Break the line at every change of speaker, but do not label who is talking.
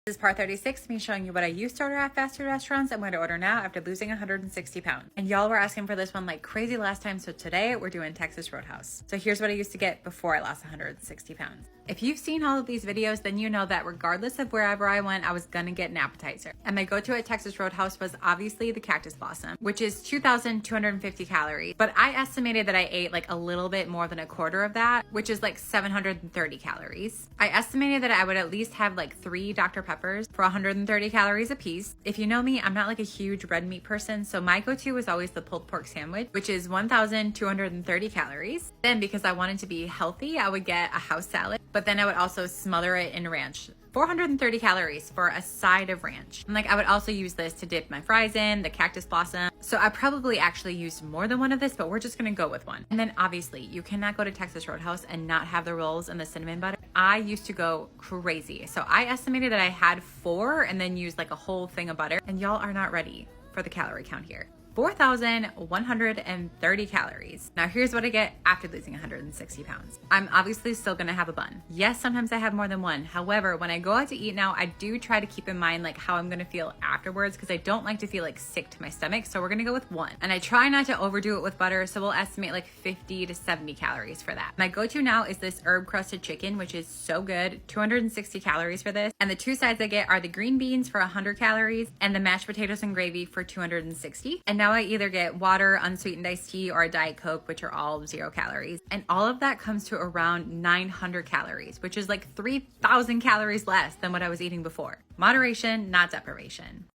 This is part 36, me showing you what I used to order at fast food restaurants and what I order now after losing 160 pounds. And y'all were asking for this one like crazy last time, so today we're doing Texas Roadhouse. So here's what I used to get before I lost 160 pounds. If you've seen all of these videos, then you know that regardless of wherever I went, I was gonna get an appetizer. And my go-to at Texas Roadhouse was obviously the Cactus Blossom, which is 2,250 calories. But I estimated that I ate like a little bit more than a quarter of that, which is like 730 calories. I estimated that I would at least have like 3 Dr. Peppers for 130 calories a piece. If you know me, I'm not like a huge red meat person, so my go-to was always the pulled pork sandwich, which is 1,230 calories. Then because I wanted to be healthy, I would get a house salad, but then I would also smother it in ranch. 430 calories for a side of ranch. And like I would also use this to dip my fries in, the Cactus Blossom. So I probably actually used more than one of this, but we're just gonna go with one. And then obviously you cannot go to Texas Roadhouse and not have the rolls and the cinnamon butter. I used to go crazy. So I estimated that I had 4 and then used like a whole thing of butter. And y'all are not ready for the calorie count here. 4,130 calories. Now here's what I get after losing 160 pounds. I'm obviously still gonna have a bun. Yes, sometimes I have more than one. However, when I go out to eat now, I do try to keep in mind like how I'm gonna feel afterwards because I don't like to feel like sick to my stomach. So we're gonna go with 1. And I try not to overdo it with butter. So we'll estimate like 50 to 70 calories for that. My go-to now is this herb crusted chicken, which is so good. 260 calories for this. And the 2 sides I get are the green beans for 100 calories and the mashed potatoes and gravy for 260. And now I either get water, unsweetened iced tea, or a Diet Coke, which are all 0 calories. And all of that comes to around 900 calories, which is like 3,000 calories less than what I was eating before. Moderation, not deprivation.